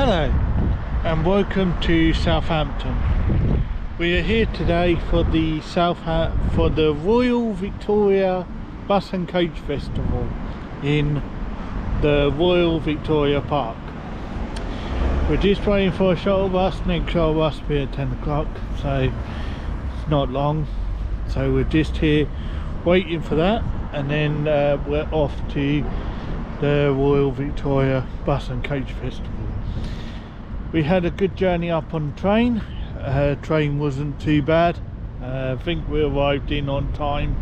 Hello and welcome to Southampton. We are here today for the Royal Victoria Bus and Coach Festival in the Royal Victoria Park. We're just waiting for a shuttle bus. Next shuttle bus will be at 10 o'clock, so it's not long. So we're just here waiting for that, and then we're off to the Royal Victoria Bus and Coach Festival. We had a good journey up on the train. Train wasn't too bad. I think we arrived in on time,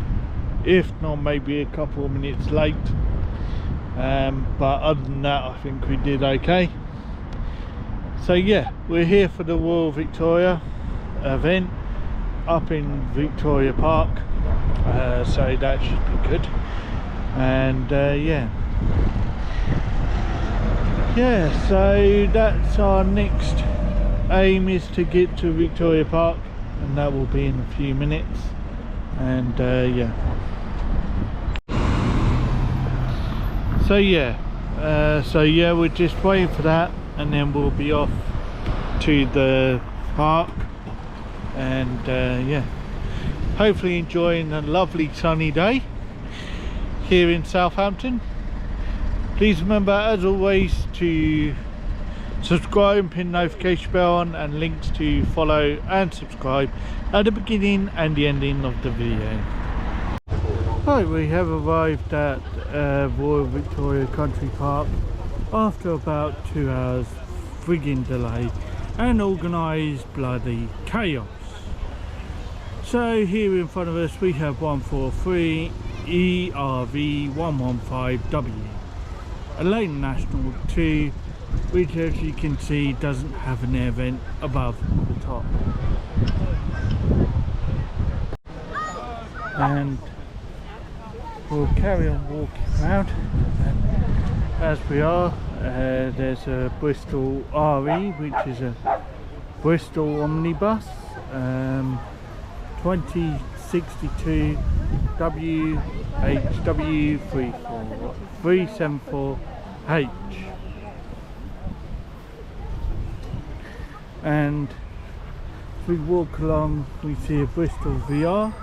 if not maybe a couple of minutes late, but other than that I think we did okay. So yeah, we're here for the Royal Victoria event up in Victoria Park, so that should be good. And yeah, so that's our next aim, is to get to Victoria Park, and that will be in a few minutes. And so yeah, we're just waiting for that, and then we'll be off to the park, and yeah, hopefully enjoying a lovely sunny day here in Southampton. Please remember, as always, to subscribe and pin notification bell on, and links to follow and subscribe at the beginning and the ending of the video. Right, we have arrived at Royal Victoria Country Park after about 2 hours frigging delay and organised bloody chaos. So here in front of us we have 143 ERV 115W, a Lane National 2, which, as you can see, doesn't have an air vent above the top. And we'll carry on walking around, and as we are, there's a Bristol RE, which is a Bristol omnibus, 2062 WHW 374H. And as we walk along, we see a Bristol VR,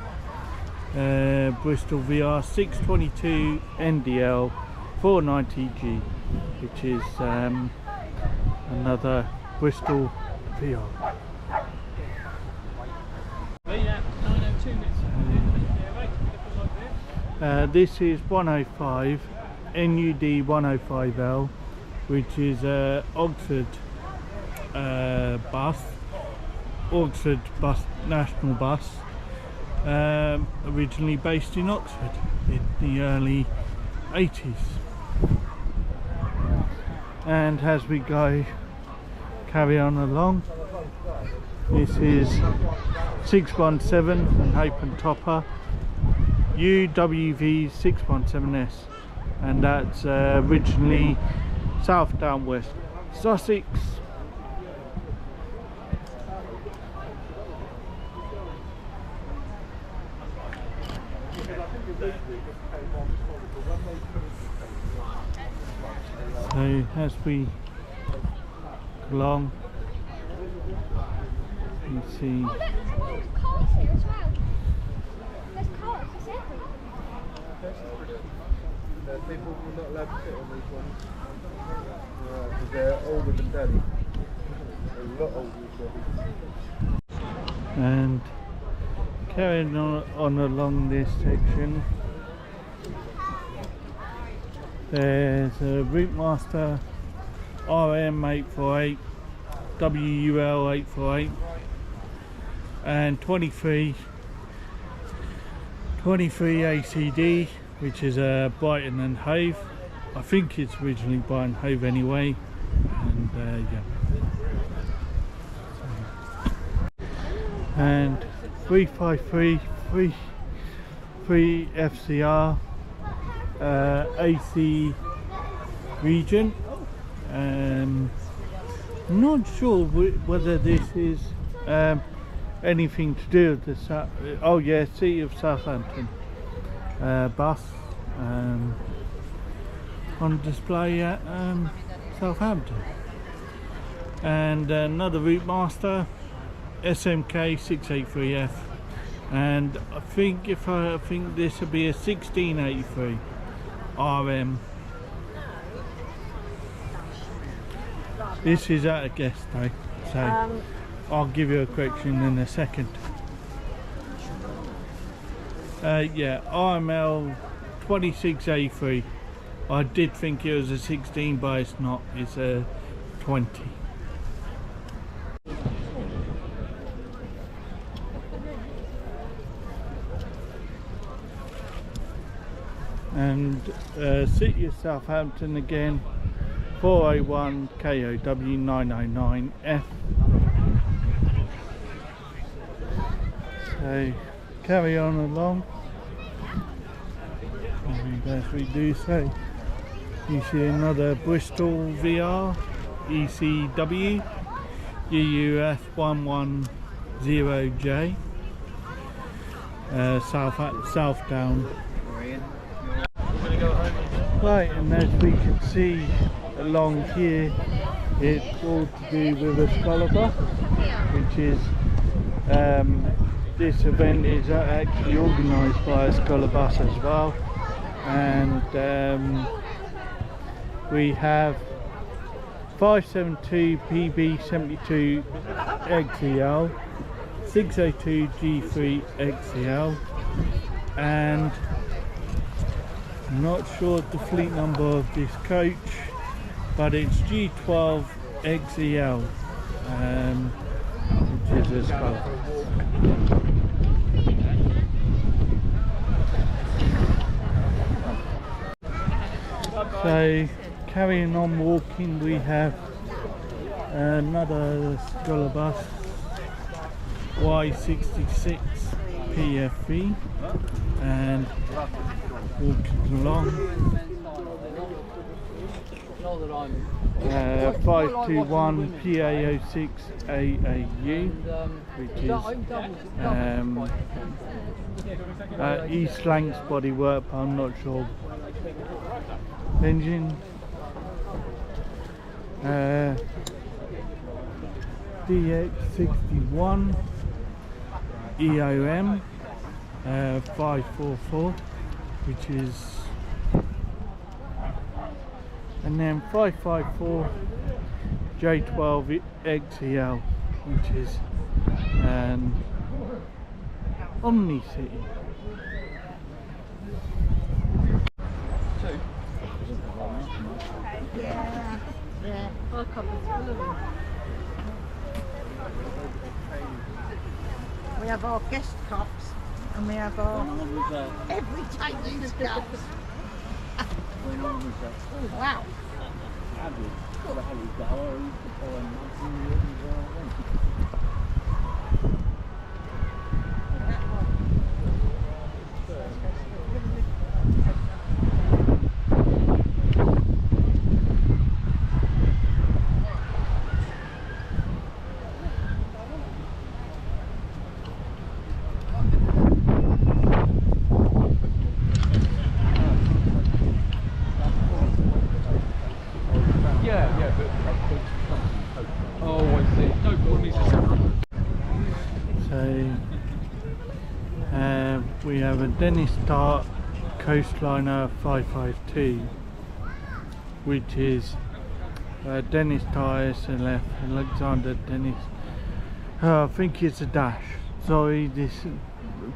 622 NDL 490G, which is another Bristol VR. This is 105 NUD 105L, which is Oxford National Bus, originally based in Oxford in the early 80s. And as we carry on along, this is 617 and Hapen Topper UWV 617S, and that's originally Southam, West Sussex. So as we go along, you see there's cars here as well. There's cars, it's everywhere. People will not allowed to sit on these ones because they're older than Daddy. They're a lot older than Daddy. And carrying on along this section, there's a Routemaster RM848 WUL848 and 23 ACD, which is a Brighton and Hove. I think it's originally Brighton Hove anyway. And yeah, and 353 FCR AC region. I'm not sure whether this is anything to do with the oh yeah, City of Southampton bus on display at Southampton. and another Routemaster SMK 683F, and I think this will be a 1683 RM. This is at a guest though, so I'll give you a correction in a second. Yeah, RML 2683. I did think it was a 16, but it's not, it's a 20. And City of Southampton again, 401 KOW 909F. So carry on along, and as we do so, you see another Bristol VR ECW UUF 110J, Southdown. Right, and as we can see along here, it's all to do with a scholar bus, which is this event is actually organised by a scholar bus as well, and we have 572 PB72 XEL, 602 G3 XEL, and I'm not sure the fleet number of this coach, but it's G12 XEL, which is a scholar. So carrying on walking, we have another scholar bus Y66 PFV, and walking along 521 PA06 AAU, which is East Lancs bodywork, but I'm not sure. Engine DX61 EOM 544, which is, and then 554 J12 XEL, which is Omni City. Yeah. Our cupboard's full of them. We have our guest cups and we have our everyday use cups. Wow. We have a Dennis Dart Coastliner 552, which is Dennis Dart SLF Alexander Dennis. I think it's a dash. Sorry, this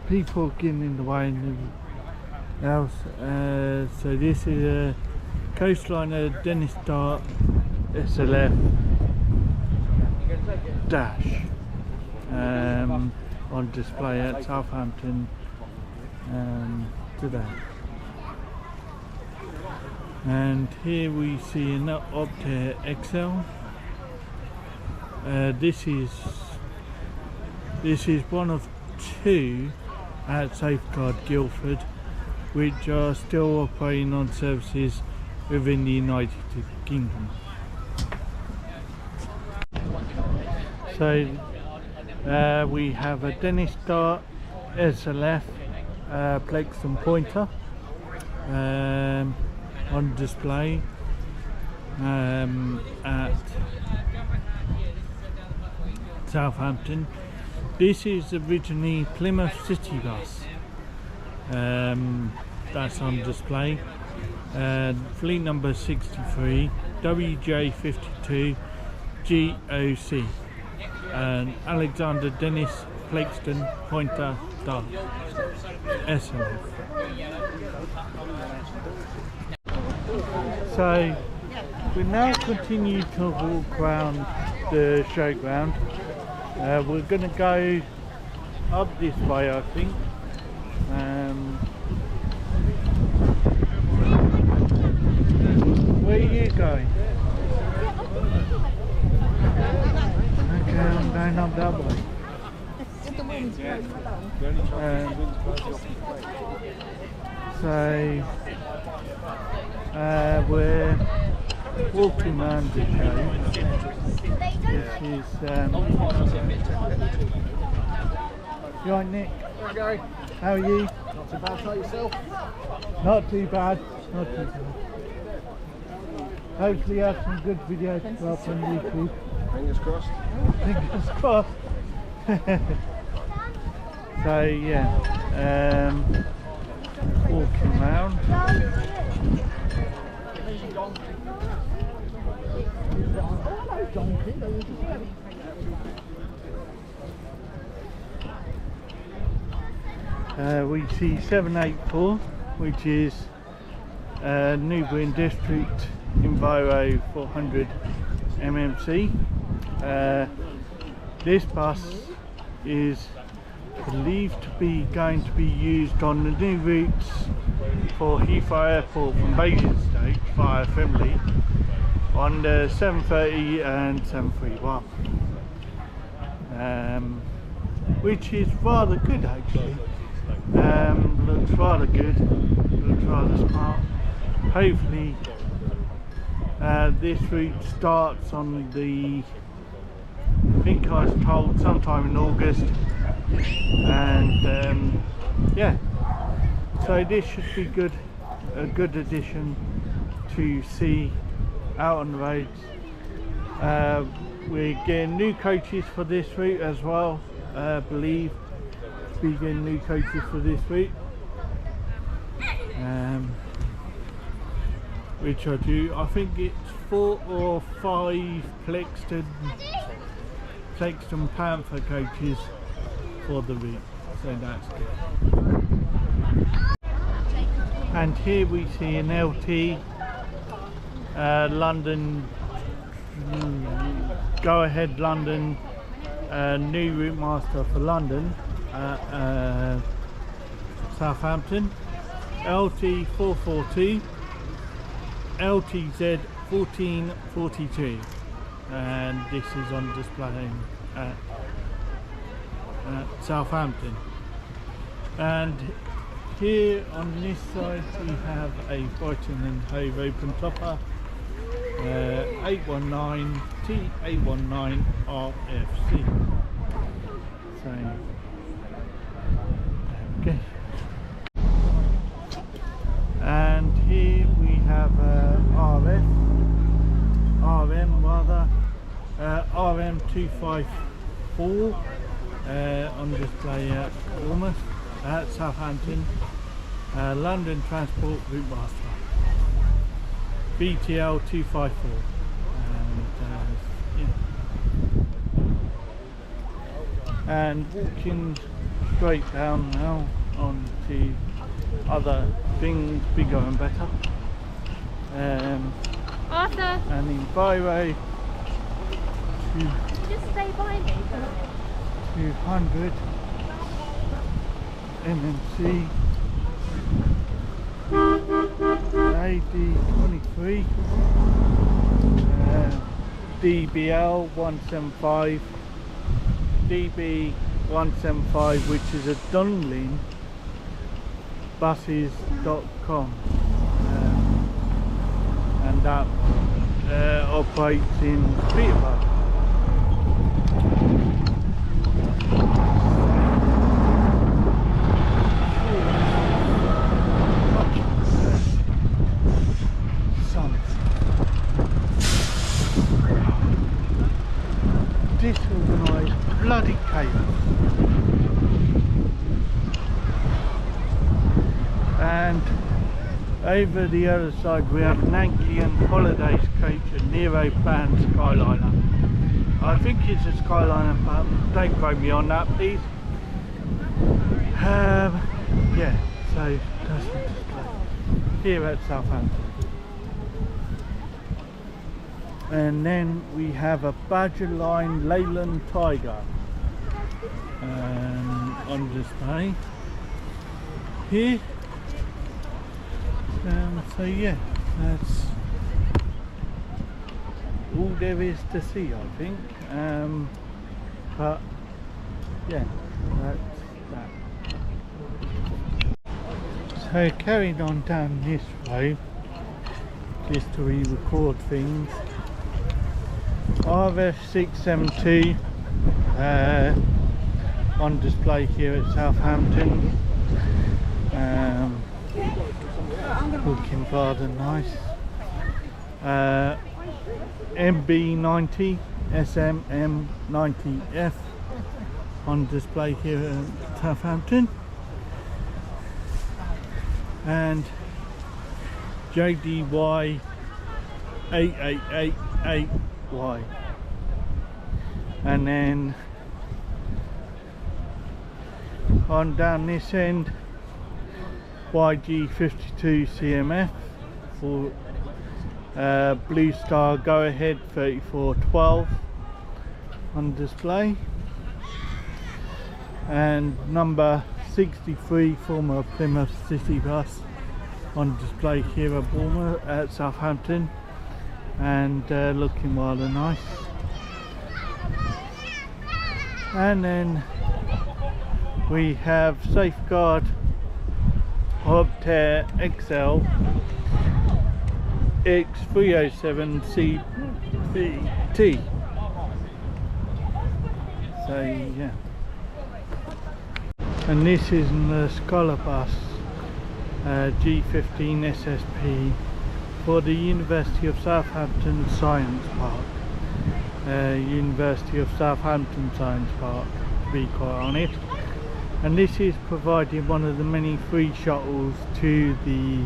people getting in the way and everything else. So this is a Coastliner Dennis Dart SLF dash on display at Southampton today. And here we see an Optare XL. This is one of two at Safeguard Guildford, which are still operating on services within the United Kingdom. So we have a Dennis Dart SLF Plex and Pointer on display at Southampton. This is originally Plymouth City bus. That's on display. Fleet number 63, WJ52 GOC. And Alexander Dennis Plakeston Pointer Dog SLF. So we now continue to walk around the showground. We're going to go up this way, I think. Where are you going? Okay, I'm going up that way. So we're walking around the show. This is you alright, Nick? Hi Gary. How are you? Not too bad, how yourself? Not too bad. Not too bad. Hopefully have some good videos to up on YouTube. Fingers crossed. Fingers crossed. So yeah, walking around. We see 784, which is Newbury District Enviro 400 MMC. This bus is believed to be going to be used on the new routes for Heathrow Airport from Basingstoke via Frimley on the 730 and 731, which is rather good actually. Looks rather good, looks rather smart. Hopefully this route starts on the, I think I was told sometime in August, and yeah, so this should be good, a good addition to see out on the roads. We're getting new coaches for this route as well, believe to be getting new coaches for this route, which I do. I think it's 4 or 5 Plexton Panther coaches for the route, so that's good. And here we see an LT London, go ahead London, new Routemaster for London, Southampton, LT 442, LTZ 1442, and this is on display at Southampton. And here on this side we have a Brighton and Hove open topper, 819 T819 RFC. So there we go. And here we have RM254 on display at Bournemouth, at Southampton, London Transport Routemaster, BTL 254, and walking straight down now on to other things bigger and better, Arthur, and Enviro just stay by me. 200 MMC AD23 DBL 175 DB 175, which is a Dunlin buses.com, and that operates in Peterborough. disorganised bloody chaos. And over the other side we have Nankian Holidays coach and Nero planned Skyliner. I think it's a Skyliner, but don't quote me on that please. Yeah, so that's the display here at Southampton. And then we have a Badger Line Leyland Tiger on display here. So yeah, that's all there is to see, I think. But yeah, that's that. So carrying on down this way, just to re-record things. RF672 on display here at Southampton. Looking rather nice. MB90 SMM90F on display here at Southampton, and JDY 8888Y, and then on down this end YG52 CMF for Blue Star Go Ahead 3412 on display, and number 63 former Plymouth City bus on display here at Bournemouth at Southampton, and looking rather nice. And then we have Safeguard Hobtair XL X307 CBT. So yeah, and this is the Scholar Bus G15 SSP for the University of Southampton Science Park. University of Southampton Science Park, to be quite honest. And this is providing one of the many free shuttles to the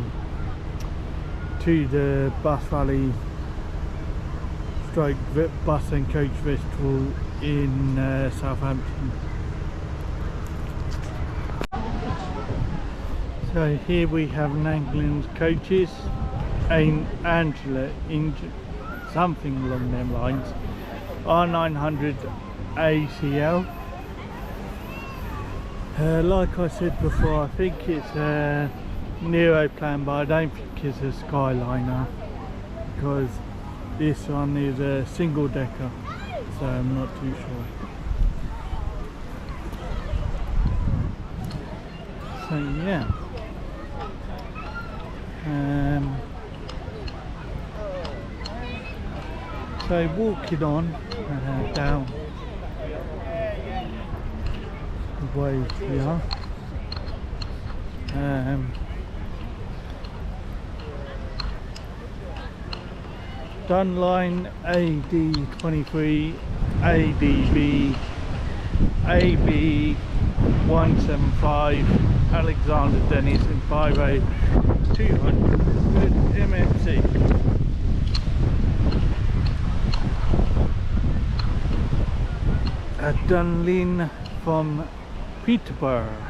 bus rally stroke bus and coach festival in Southampton. So here we have Nanglin's coaches, Angela, something along them lines, R900 ACL. Like I said before, I think it's a Nero plan, but I don't think it's a Skyliner, because this one is a single decker, so I'm not too sure. So yeah, so walking on down the way we are, Dunline AD23 ADB AB175 Alexander Dennis in 58200 MMC. A Dunlin from Peterborough.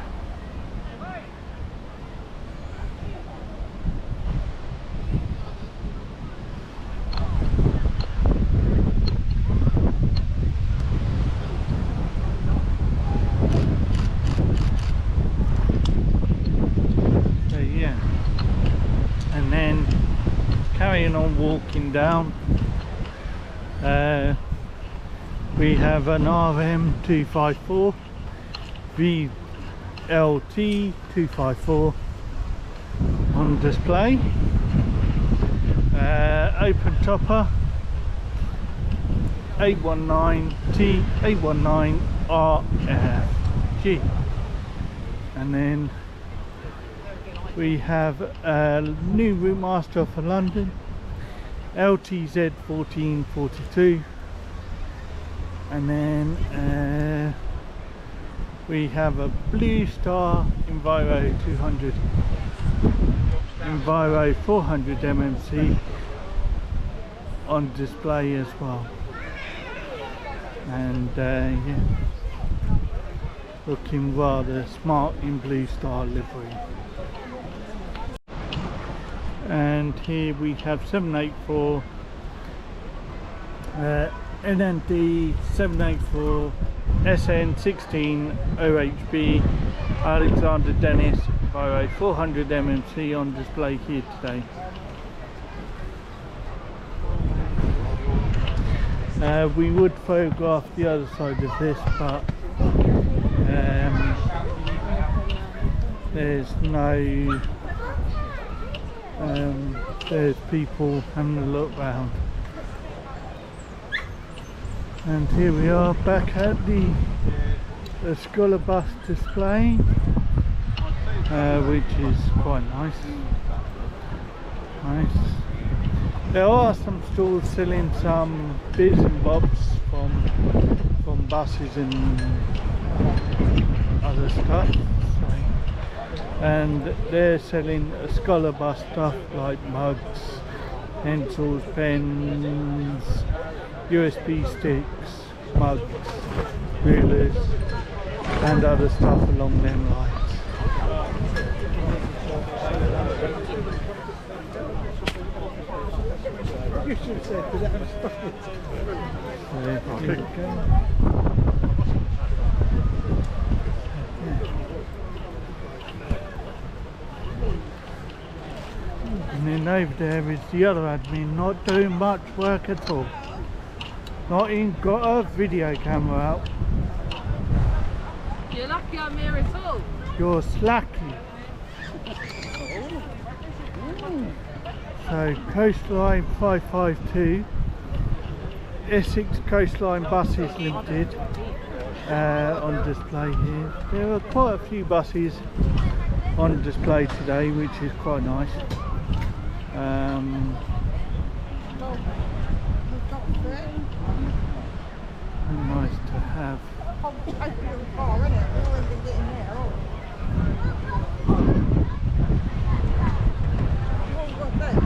So yeah, and then carrying on walking down, we have an RM254 VLT254 on display, open topper 819T 819RFG, and then we have a new Routemaster for London LTZ 1442, and then we have a Blue Star Enviro 200, Enviro 400 MMC on display as well, and yeah, looking rather smart in Blue Star livery. And here we have 784 NND 784 SN16 OHB Alexander Dennis Enviro 400 MMC on display here today. We would photograph the other side of this, but there's no there's people having a look round. And here we are back at the Scholar Bus display, which is quite nice. There are some stalls selling some bits and bobs from buses and other stuff. And they're selling Scholar Bus stuff like mugs, pencils, pens, USB sticks, mugs, rulers and other stuff along them lines. You should have said, because that was fucking... So, here we go. And then over there is the other admin, not doing much work at all. Not even got a video camera out. You're lucky I'm here at all. You're slacky. So Coastline 552, Essex Coastline Buses Limited on display here. There are quite a few buses on display today, which is quite nice. Nice to have. Car, isn't it? We wouldn't be getting there, what we got to do?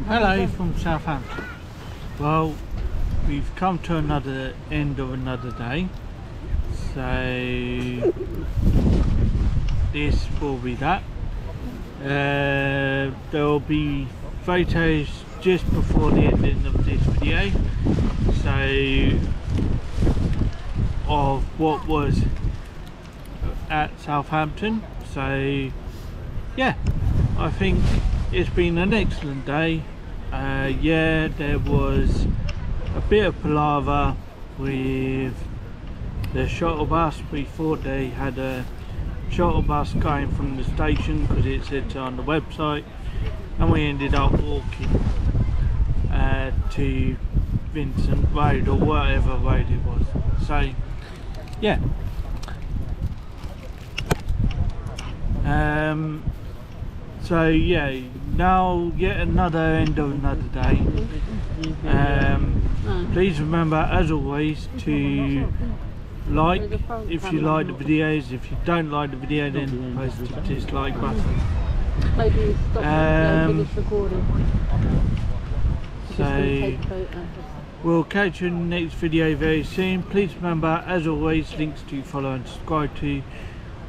Hello from Southampton. Well, we've come to another end of another day, so this will be that. There will be photos just before the ending of this video, so of what was at Southampton. So yeah, I think it's been an excellent day. Yeah, there was a bit of palaver with the shuttle bus. We thought they had a shuttle bus going from the station because it said so on the website, and we ended up walking to Vincent Road, or whatever road it was. So yeah, so yeah, now yet another end of another day. Please remember, as always, to like if you like the videos. If you don't like the video, then press the dislike button. So we'll catch you in the next video very soon. Please remember, as always, links to follow and subscribe to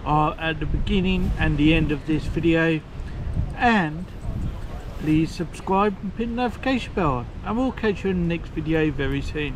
are at the beginning and the end of this video, and please subscribe and hit the notification bell on, and we'll catch you in the next video very soon.